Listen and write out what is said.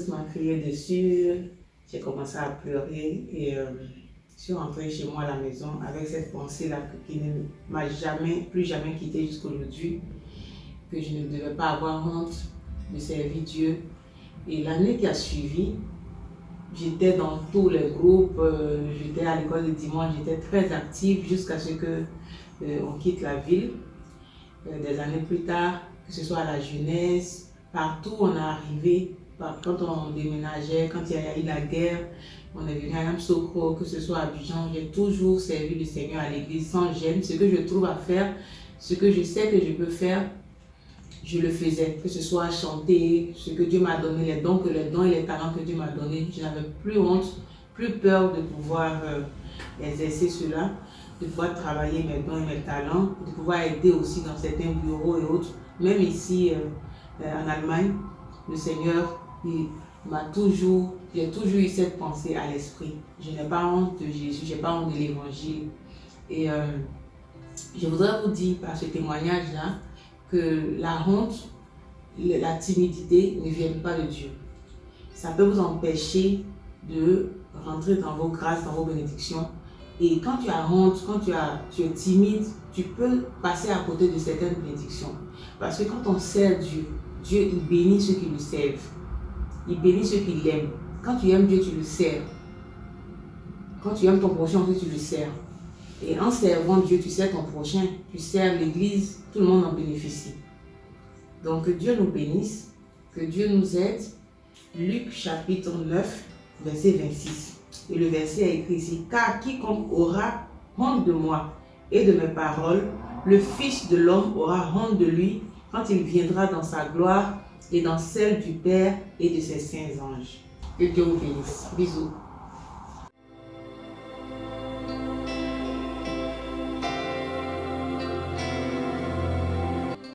directrice m'a crié dessus, j'ai commencé à pleurer et je suis rentrée chez moi à la maison avec cette pensée-là qui ne m'a plus jamais quittée jusqu'aujourd'hui, que je ne devais pas avoir honte de servir Dieu. Et l'année qui a suivi, j'étais dans tous les groupes, j'étais à l'école de dimanche, j'étais très active jusqu'à ce que on quitte la ville. Des années plus tard, que ce soit à la jeunesse, partout on est arrivé, quand on déménageait, quand il y a eu la guerre, on est venu à Yamoussoukro, que ce soit à Abidjan, j'ai toujours servi le Seigneur à l'église sans gêne. Ce que je trouve à faire, ce que je sais que je peux faire, je le faisais, que ce soit chanter, ce que Dieu m'a donné, les dons et les talents que Dieu m'a donné. Je n'avais plus honte, plus peur de pouvoir exercer cela, de pouvoir travailler mes dons et mes talents, de pouvoir aider aussi dans certains bureaux et autres. Même ici en Allemagne, le Seigneur, j'ai toujours eu cette pensée à l'esprit. Je n'ai pas honte de Jésus, je n'ai pas honte de l'évangile. Et je voudrais vous dire par ce témoignage-là, que la honte, la timidité ne viennent pas de Dieu. Ça peut vous empêcher de rentrer dans vos grâces, dans vos bénédictions. Et quand tu as honte, quand tu es timide, tu peux passer à côté de certaines bénédictions. Parce que quand on sert Dieu, Dieu il bénit ceux qui le servent. Il bénit ceux qui l'aiment. Quand tu aimes Dieu, tu le sers. Quand tu aimes ton prochain, tu le sers. Et en servant Dieu, tu sers ton prochain, tu sers l'église, tout le monde en bénéficie. Donc que Dieu nous bénisse, que Dieu nous aide. Luc chapitre 9, verset 26. Et le verset est écrit ici, car quiconque aura honte de moi et de mes paroles, le Fils de l'homme aura honte de lui quand il viendra dans sa gloire et dans celle du Père et de ses saints anges. Que Dieu vous bénisse. Bisous.